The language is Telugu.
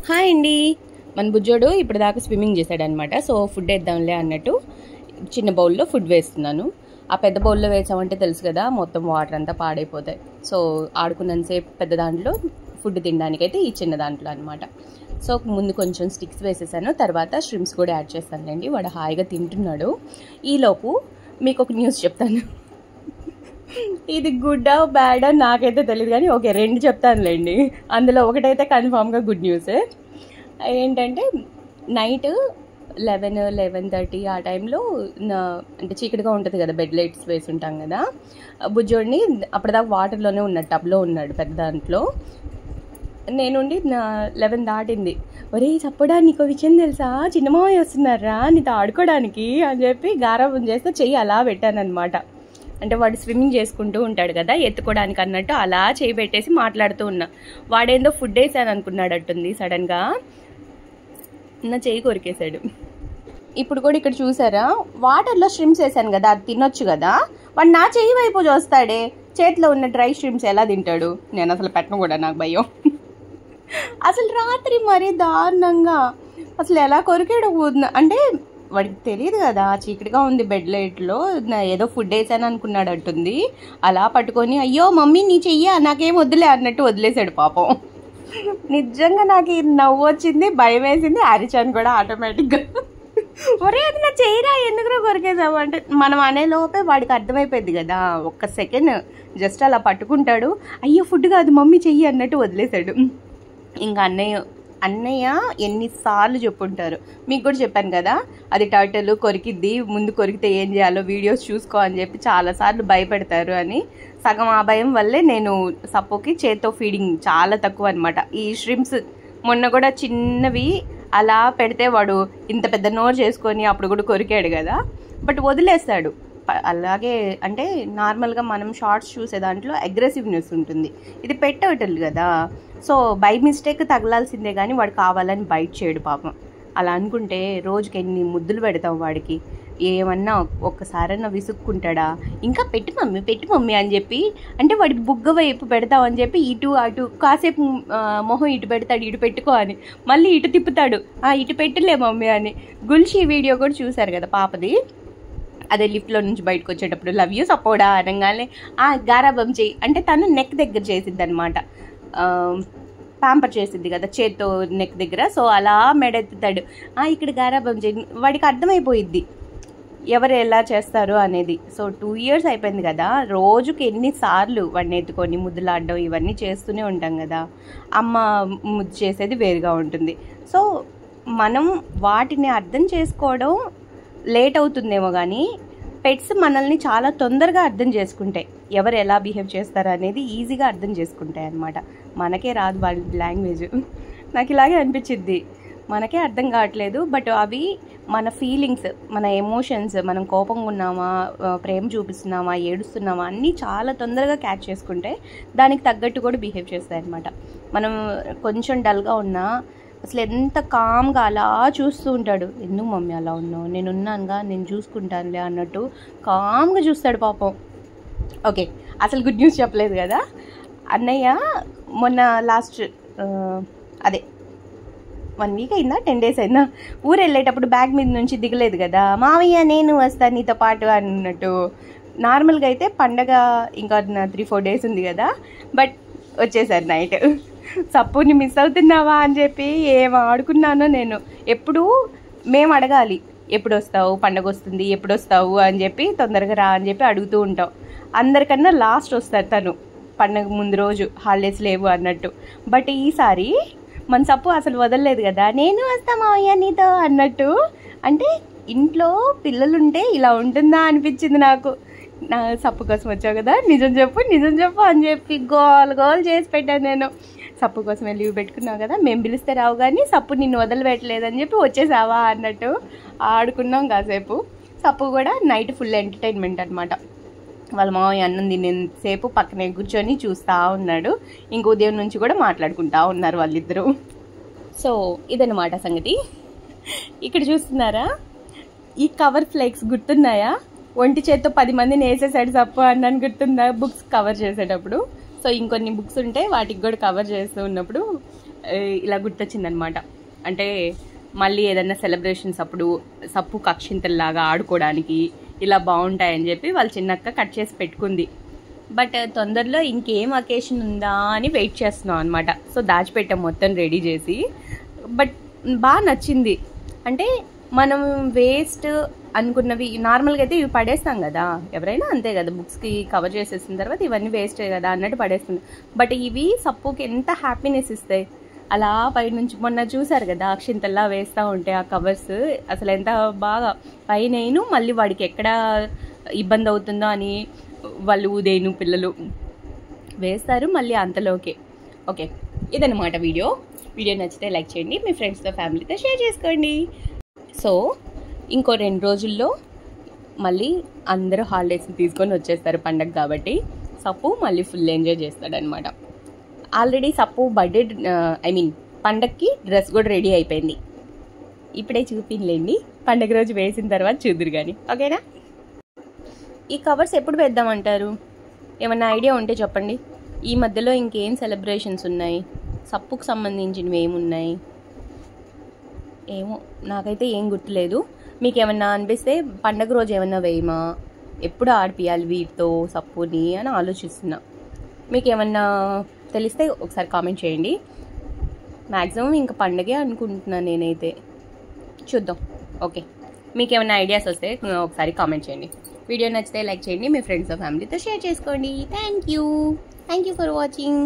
హాయ్ అండి. మన బుజ్జోడు ఇప్పుడు దాకా స్విమ్మింగ్ చేశాడనమాట. సో ఫుడ్ వేద్దాంలే అన్నట్టు చిన్న బౌల్లో ఫుడ్ వేస్తున్నాను. ఆ పెద్ద బౌల్లో వేసామంటే తెలుసు కదా, మొత్తం వాటర్ అంతా పాడైపోతాయి. సో ఆడుకున్నంతసేపు పెద్ద దాంట్లో ఫుడ్ తినడానికైతే ఈ చిన్న దాంట్లో అనమాట. సో ముందు కొంచెం స్టిక్స్ వేసేసాను, తర్వాత ష్రిమ్స్ కూడా యాడ్ చేస్తానులేండి. వాడు హాయిగా తింటున్నాడు. ఈలోపు మీకు ఒక న్యూస్ చెప్తాను. ఇది గుడ్డా బ్యాడా నాకైతే తెలియదు, కానీ ఓకే 2 చెప్తానులేండి. అందులో ఒకటైతే కన్ఫామ్గా గుడ్ న్యూసే. ఏంటంటే నైట్ 11-11:30 ఆ టైంలో అంటే చీకటిగా ఉంటుంది కదా, బెడ్ లైట్స్ వేసి ఉంటాం కదా. బుజ్జోడిని అప్పటిదాకా వాటర్లోనే ఉన్నాడు, టబ్లో ఉన్నాడు పెద్ద దాంట్లో. నేనుండి 11 దాటింది. ఒరే చప్పడా, నీకు విషయం తెలుసా, చిన్నమావయ్య వస్తున్నారా నీతో ఆడుకోవడానికి అని చెప్పి గారాబం చేస్తే చెయ్యి అలా పెట్టానమాట. అంటే వాడు స్విమ్మింగ్ చేసుకుంటూ ఉంటాడు కదా, ఎత్తుకోవడానికి అన్నట్టు అలా చేయి పెట్టేసి మాట్లాడుతూ ఉన్నా. వాడేందో ఫుడ్ వేసాను అనుకున్నాడట్టుంది, సడన్గా నా చేయి కొరికేశాడు. ఇప్పుడు కూడా ఇక్కడ చూసారా, వాటర్లో ష్రిమ్స్ వేసాను కదా, అది తినొచ్చు కదా, వాడు నా చేయి వైపు చూస్తాడే. చేతిలో ఉన్న డ్రై ష్రిమ్స్ ఎలా తింటాడు? నేను అసలు పెట్టను కూడా, నాకు భయం. అసలు రాత్రి మరీ దారుణంగా అసలు ఎలా కొరికాడు అంటే వాడికి తెలియదు కదా, చీకటిగా ఉంది బెడ్ లైట్లో, ఏదో ఫుడ్ వేసాను అనుకున్నాడు అంటుంది. అలా పట్టుకొని అయ్యో మమ్మీ నీ చెయ్యా, నాకేం వద్దులే అన్నట్టు వదిలేశాడు పాపం. నిజంగా నాకు నవ్వు వచ్చింది, భయం వేసింది, అరిచాను కూడా ఆటోమేటిక్గా. ఒరే అది నా చెయ్యరా, ఎందుకు కొరికేసావు అంటే మనం అనే లోపే వాడికి అర్థమైపోయింది కదా. ఒక్క సెకండ్ జస్ట్ అలా పట్టుకుంటాడు, అయ్యో ఫుడ్ కాదు మమ్మీ చెయ్యి అన్నట్టు వదిలేశాడు. ఇంకా అన్నయ్య ఎన్నిసార్లు చెప్పుంటారు, మీకు కూడా చెప్పాను కదా, అది టర్టల్ కొరికిద్ది, ముందు కొరికితే ఏం చేయాలో వీడియోస్ చూసుకో అని చెప్పి చాలాసార్లు భయపెడతారు అని. సగం ఆ భయం వల్లే నేను సపోకి చేత్తో ఫీడింగ్ చాలా తక్కువ అనమాట. ఈ ష్రిమ్స్ మొన్న కూడా చిన్నవి అలా పెడితే వాడు ఇంత పెద్ద నోరు చేసుకొని అప్పుడు కూడా కొరికాడు కదా, బట్ వదిలేస్తాడు. అలాగే అంటే నార్మల్గా మనం షార్ట్స్ చూసే దాంట్లో అగ్రెసివ్నెస్ ఉంటుంది, ఇది పెట్టవటల్ కదా. సో బై మిస్టేక్ తగలాల్సిందే కానీ వాడు కావాలని బైట్ చేయడు పాపం. అలా అనుకుంటే రోజుకి ఎన్ని ముద్దులు పెడతాం వాడికి. ఏమన్నా ఒక్కసారన్నా విసుక్కుంటాడా, ఇంకా పెట్టు మమ్మీ అని చెప్పి, అంటే వాడికి బుగ్గ వైపు పెడతామని చెప్పి ఇటు అటు కాసేపు మొహం ఇటు పెడతాడు, ఇటు పెట్టుకో అని, మళ్ళీ ఇటు తిప్పుతాడు, ఇటు పెట్టులే మమ్మీ అని. గుల్షి వీడియో కూడా చూశారు కదా పాపది, అదే లిఫ్ట్లో నుంచి బయటకు వచ్చేటప్పుడు లవ్ యూ సపోడా అనగానే గారాబం చేయి అంటే తను నెక్ దగ్గర చేసిద్ది అనమాట, ప్యాంపర్ చేసిద్ది కదా చేత్తో నెక్ దగ్గర. సో అలా మెడెత్తుతాడు, ఇక్కడ గారాబం చేయి. వాడికి అర్థమైపోయిద్ది ఎవరు ఎలా చేస్తారు అనేది. సో 2 years అయిపోయింది కదా, రోజుకి ఎన్నిసార్లు వాడిని ఎత్తుకొని ముద్దులాడడం ఇవన్నీ చేస్తూనే ఉంటాం కదా. అమ్మ ముద్దు చేసేది వేరుగా ఉంటుంది. సో మనం వాటిని అర్థం చేసుకోవడం లేట్ అవుతుందేమో కానీ పెట్స్ మనల్ని చాలా తొందరగా అర్థం చేసుకుంటాయి, ఎవరు ఎలా బిహేవ్ చేస్తారు అనేది ఈజీగా అర్థం చేసుకుంటాయి అన్నమాట. మనకే రాదు వాళ్ళ లాంగ్వేజ్. నాకు ఇలాగే అనిపించింది, మనకే అర్థం కావట్లేదు, బట్ అవి మన ఫీలింగ్స్, మన ఎమోషన్స్, మనం కోపంగా ఉన్నామా, ప్రేమ చూపిస్తున్నామా, ఏడుస్తున్నామా అన్నీ చాలా తొందరగా క్యాచ్ చేసుకుంటే దానికి తగ్గట్టు కూడా బిహేవ్ చేస్తాయి అన్నమాట. మనం కొంచెం డల్గా ఉన్నా అసలు ఎంత కామ్గా అలా చూస్తూ ఉంటాడు, ఎందుకు మమ్మీ అలా ఉన్నావు, నేనున్నానుగా, నేను చూసుకుంటానులే అన్నట్టు కామ్గా చూస్తాడు పాపం. ఓకే, అసలు గుడ్ న్యూస్ చెప్పలేదు కదా. అన్నయ్య మొన్న లాస్ట్ అదే 1 week అయిందా 10 days అయిందా, ఊరు వెళ్ళేటప్పుడు బ్యాగ్ మీద నుంచి దిగలేదు కదా, మావయ్య నేను వస్తాను నీతో పాటు అన్నట్టు. నార్మల్గా అయితే పండగ ఇంకా 3-4 days ఉంది కదా, బట్ వచ్చేసారు నైట్. సప్పుని మిస్ అవుతున్నావా అని చెప్పి ఏం ఆడుకున్నానో నేను. ఎప్పుడు మేము అడగాలి, ఎప్పుడు వస్తావు, పండగ వస్తుంది ఎప్పుడు వస్తావు అని చెప్పి, తొందరగా రా అని చెప్పి అడుగుతూ ఉంటాం. అందరికన్నా లాస్ట్ వస్తారు తను, పండగ ముందు రోజు హాలిడేస్ లేవు అన్నట్టు. బట్ ఈసారి మన సప్పు అసలు వదలలేదు కదా, నేను వస్తా మావయ్య నీతో అన్నట్టు. అంటే ఇంట్లో పిల్లలుంటే ఇలా ఉంటుందా అనిపించింది నాకు. నా సప్పు కోసం వచ్చావు కదా, నిజం చెప్పు అని చెప్పి గోల్ చేసి పెట్టాను నేను. సప్పు కోసమే లీవ్ పెట్టుకున్నావు కదా, మేము పిలిస్తే రావు కానీ సప్పు నిన్ను వదలపెట్టలేదని చెప్పి వచ్చేసావా అన్నట్టు ఆడుకున్నాం కాసేపు. సప్పు కూడా నైట్ ఫుల్ ఎంటర్టైన్మెంట్ అనమాట. వాళ్ళ మామయ్య అన్నం తినేసేపు పక్కనే కూర్చొని చూస్తూ ఉన్నాడు. ఇంక ఉదయం నుంచి కూడా మాట్లాడుకుంటూ ఉన్నారు వాళ్ళిద్దరూ. సో ఇదన్నమాట సంగతి. ఇక్కడ చూస్తున్నారా, ఈ కవర్ ఫ్లేక్స్ గుర్తున్నాయా? ఒంటి చేత్తో 10 మందిని వేసేసాడు సప్పు అన్నాను, గుర్తుందా? బుక్స్ కవర్ చేసేటప్పుడు. సో ఇంకొన్ని బుక్స్ ఉంటే వాటికి కూడా కవర్ చేస్తూ ఉన్నప్పుడు ఇలా గుర్తొచ్చిందనమాట. అంటే మళ్ళీ ఏదైనా సెలబ్రేషన్స్ అప్పుడు సప్పు కక్షింతల్లాగా ఆడుకోవడానికి ఇలా బాగుంటాయని చెప్పి వాళ్ళ చిన్నక్క కట్ చేసి పెట్టుకుంది. బట్ తొందరలో ఇంకేం అకేషన్ ఉందా అని వెయిట్ చేస్తున్నాం అనమాట. సో దాచిపెట్టాం మొత్తం రెడీ చేసి. బట్ బాగా నచ్చింది. అంటే మనం వేస్ట్ అనుకున్నవి నార్మల్గా అయితే ఇవి పడేస్తాం కదా, ఎవరైనా అంతే కదా, బుక్స్కి కవర్ చేసేసిన తర్వాత ఇవన్నీ వేస్ట్ కదా అన్నట్టు పడేస్తుంది. బట్ ఇవి సప్పుకి ఎంత హ్యాపీనెస్ ఇస్తాయి. అలా పైనుంచి మొన్న చూసారు కదా అక్షింతల్లా వేస్తూ ఉంటే ఆ కవర్స్ అసలు ఎంత బాగా పైన మళ్ళీ వాడికి ఎక్కడ ఇబ్బంది అవుతుందో అని వాళ్ళు ఉదయను పిల్లలు వేస్తారు మళ్ళీ అంతలోకే. ఓకే, ఇదన్నమాట వీడియో నచ్చితే లైక్ చేయండి, మీ ఫ్రెండ్స్తో ఫ్యామిలీతో షేర్ చేసుకోండి. సో ఇంకో 2 రోజుల్లో మళ్ళీ అందరూ హాలిడేస్ తీసుకొని వచ్చేస్తారు పండగ కాబట్టి సప్పు మళ్ళీ ఫుల్ ఎంజాయ్ చేస్తాడనమాట. ఆల్రెడీ సప్పు బర్త్డే పండగకి డ్రెస్ కూడా రెడీ అయిపోయింది. ఇప్పుడే చూపిలేండి, పండగ రోజు వేసిన తర్వాత చూద్దురు కానీ. ఓకేనా? ఈ కవర్స్ ఎప్పుడు వేద్దామంటారు? ఏమన్నా ఐడియా ఉంటే చెప్పండి. ఈ మధ్యలో ఇంకేం సెలబ్రేషన్స్ ఉన్నాయి, సప్పుకు సంబంధించినవి ఏమున్నాయి ఏమో నాకైతే ఏం గుర్తులేదు. మీకు ఏమన్నా అనిపిస్తే పండగ రోజు ఏమన్నా వేయమా, ఎప్పుడు ఆడిపియాలి వీటితో సప్పుని అని ఆలోచిస్తున్నా. మీకు ఏమన్నా తెలిస్తే ఒకసారి కామెంట్ చేయండి. మ్యాక్సిమం ఇంకా పండగే అనుకుంటున్నాను నేనైతే, చూద్దాం. ఓకే, మీకు ఏమైనా ఐడియాస్ వస్తే ఒకసారి కామెంట్ చేయండి. వీడియో నచ్చితే లైక్ చేయండి, మీ ఫ్రెండ్స్ ఫ్యామిలీతో షేర్ చేసుకోండి. Thank you for watching.